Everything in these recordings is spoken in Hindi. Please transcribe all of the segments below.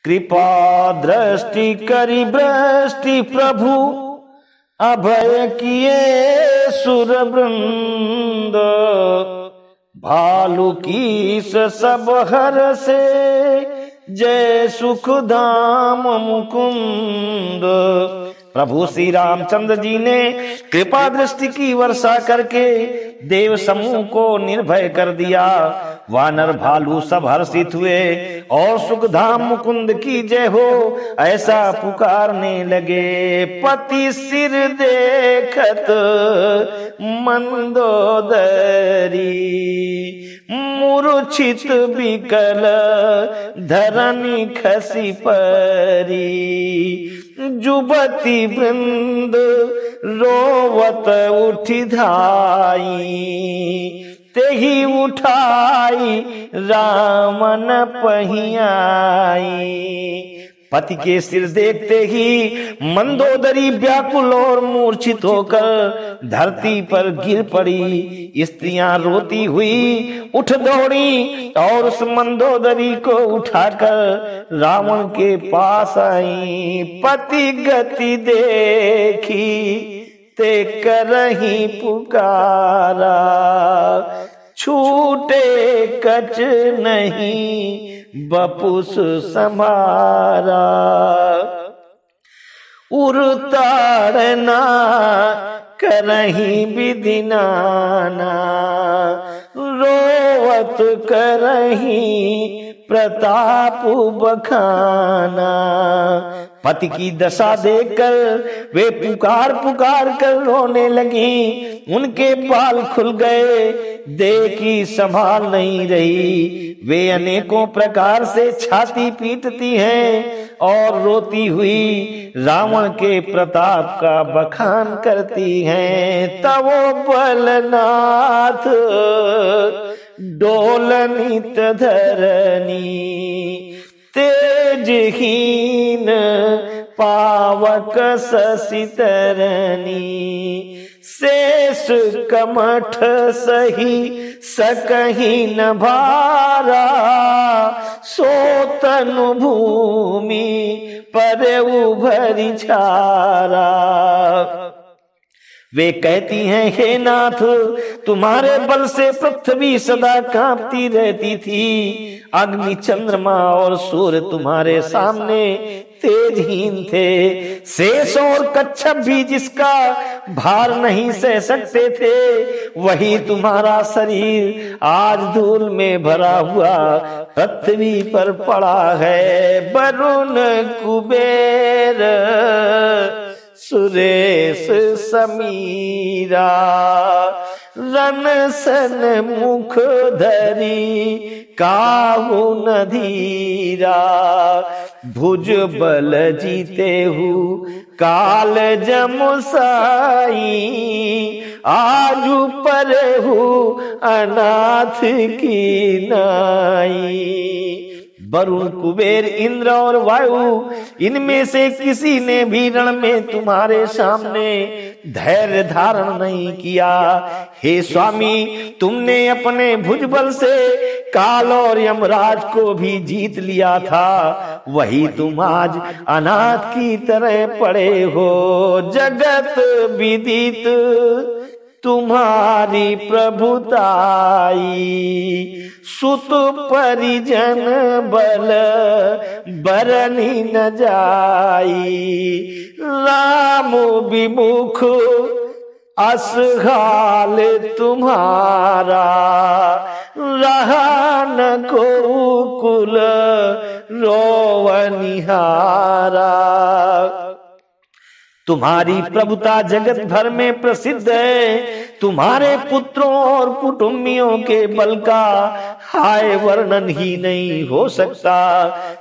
कृपा दृष्टि करी वृष्टि प्रभु अभय किए सुर वृंद। भालू की सब हर से जय सुख धाम मुकुंद। प्रभु श्री रामचंद्र जी ने कृपा दृष्टि की वर्षा करके देव समूह को निर्भय कर दिया। वानर भालू सब हर्षित हुए और सुखधाम मुकुंद की जय हो ऐसा पुकारने लगे। पति सिर देखत मंदोदरी मूर्छित विकल धरनी खसी परी। जुबती वृंद रोवत उठी धाई तेहि उठाई रामन पहियाई। पति के सिर देखते ही मंदोदरी व्याकुल और मूर्छित होकर धरती पर गिर पड़ी। स्त्रियां रोती हुई उठ दौड़ी और उस मंदोदरी को उठाकर रावण के पास आई। पति गति देखी ते करही पुकारा छूटे कच नहीं बपुस समारा। उरताड़ना करही विधि नाना रोवत करही प्रताप बखाना। पति की दशा देखकर वे पुकार पुकार कर रोने लगी। उनके बाल खुल गए, देखी संभाल नहीं रही। वे अनेकों प्रकार से छाती पीटती हैं और रोती हुई रावण के प्रताप का बखान करती हैं। तब वो बलनाथ डोलनित धरनी तेजहीन पावक ससितरनी। शेष कमठ सही सकही न भारा सोतनु भूमि पर उभरी छारा। वे कहती हैं हे नाथ तुम्हारे बल से पृथ्वी सदा कांपती रहती थी। अग्नि चंद्रमा और सूर्य तुम्हारे सामने तेजहीन थे। शेष और कच्छप भी जिसका भार नहीं सह सकते थे वही तुम्हारा शरीर आज धूल में भरा हुआ पृथ्वी पर पड़ा है। वरुण कुबेर सुरेश समीरा रन सन मुख धरी काहू नधीरा। भुज बल जीते हु काल जमुसाई आजू पर हु अनाथ की नाई। वरुण कुबेर इंद्र और वायु इनमें से किसी ने भी रण में तुम्हारे सामने धैर्य धारण नहीं किया। हे स्वामी तुमने अपने भुजबल से काल और यमराज को भी जीत लिया था, वही तुम आज अनाथ की तरह पड़े हो। जगत विदित तुम्हारी प्रभुताई सुत परिजन बल बरनी न जाई। राम विमुख असहाल तुम्हारा रहा न को कुल रोवनिहारा। तुम्हारी प्रभुता जगत भर में प्रसिद्ध है। तुम्हारे पुत्रों और कुटुंबियों के बल का हाय वर्णन ही नहीं हो सकता।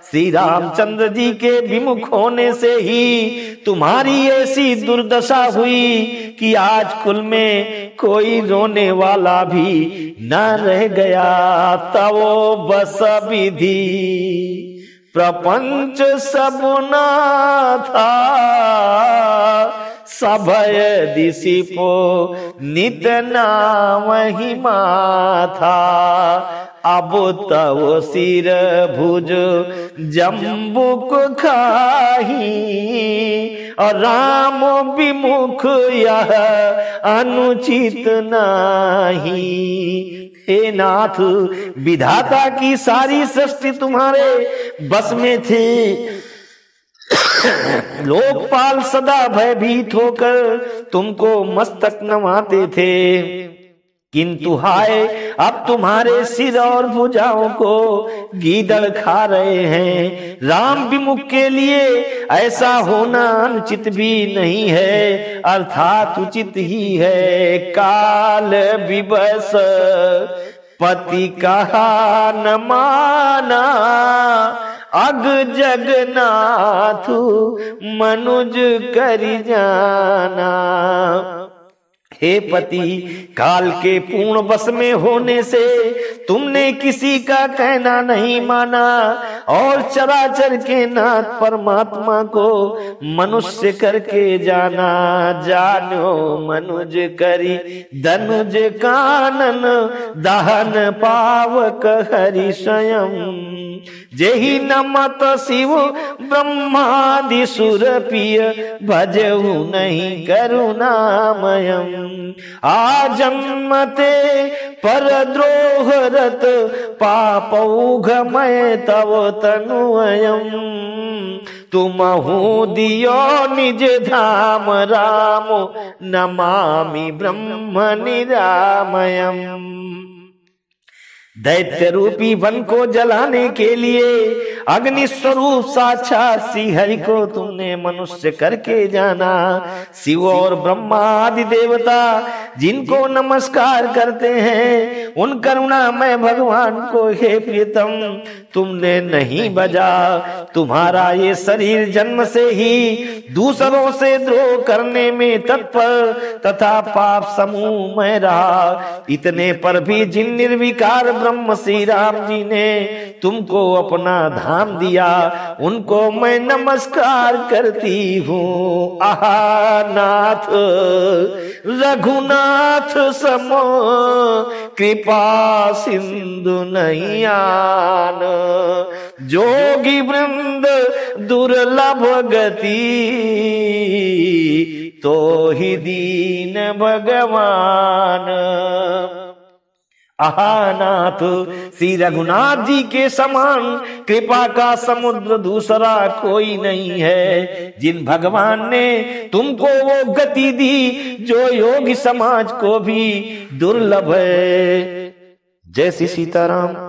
श्री रामचंद्र जी के विमुख होने से ही तुम्हारी ऐसी दुर्दशा हुई कि आज कुल में कोई रोने वाला भी न रह गया। तवो बस विधि प्रपंच सब नाथा सभय दिसिपो नित नाम ही माथा। अब तव सिर भुज जम्बुक खाही, और राम विमुख यह अनुचित नाही। हे नाथ, विधाता की सारी सृष्टि तुम्हारे बस में थी। लोकपाल सदा भयभीत होकर तुमको मस्तक नवाते थे, किंतु हाय अब तुम्हारे सिर और भुजाओं को गीदड़ खा रहे हैं। राम विमुख के लिए ऐसा होना अनुचित भी नहीं है, अर्थात उचित ही है। काल विवश पति कहा न माना, अग जगन्नाथ मनुज करि जाना। हे पति, काल के पूर्ण बस में होने से तुमने किसी का कहना नहीं माना, और चराचर के नाथ परमात्मा को मनुष्य करके जाना। जानो मनुज करी धनुज कानन, दहन पावक हरि स्वयं। जेहि नमत शिव ब्रह्मादि सुर पिय, भजहु नहीं करुणामयम्। आजन्मते परद्रोह रत, पापौघमय तव तनुअयम्। तुमहु दियो निज धाम, राम नमामि ब्रह्म निरामयम्। दैत्य रूपी वन को जलाने के लिए अग्नि स्वरूप साक्षात श्री हरि को तुमने मनुष्य करके जाना। शिव और ब्रह्मा आदि देवता जिनको नमस्कार करते हैं, उन करुणामय भगवान को हे प्रियतम तुमने नहीं बजा। तुम्हारा ये शरीर जन्म से ही दूसरों से द्रोह करने में तत्पर तथा पाप समूह में रहा। इतने पर भी जिन निर्विकार ब्रह्म श्री राम जी ने तुमको अपना धाम दिया, उनको मैं नमस्कार करती हूँ। आहा नाथ रघुनाथ समो, कृपा सिंधु नहीं आन। जोगी वृंद दुर्लभ गति, तो ही दीन भगवान। आहानाथ, श्री रघुनाथ जी के समान कृपा का समुद्र दूसरा कोई नहीं है। जिन भगवान ने तुमको वो गति दी जो योगी समाज को भी दुर्लभ है। जय श्री सीताराम।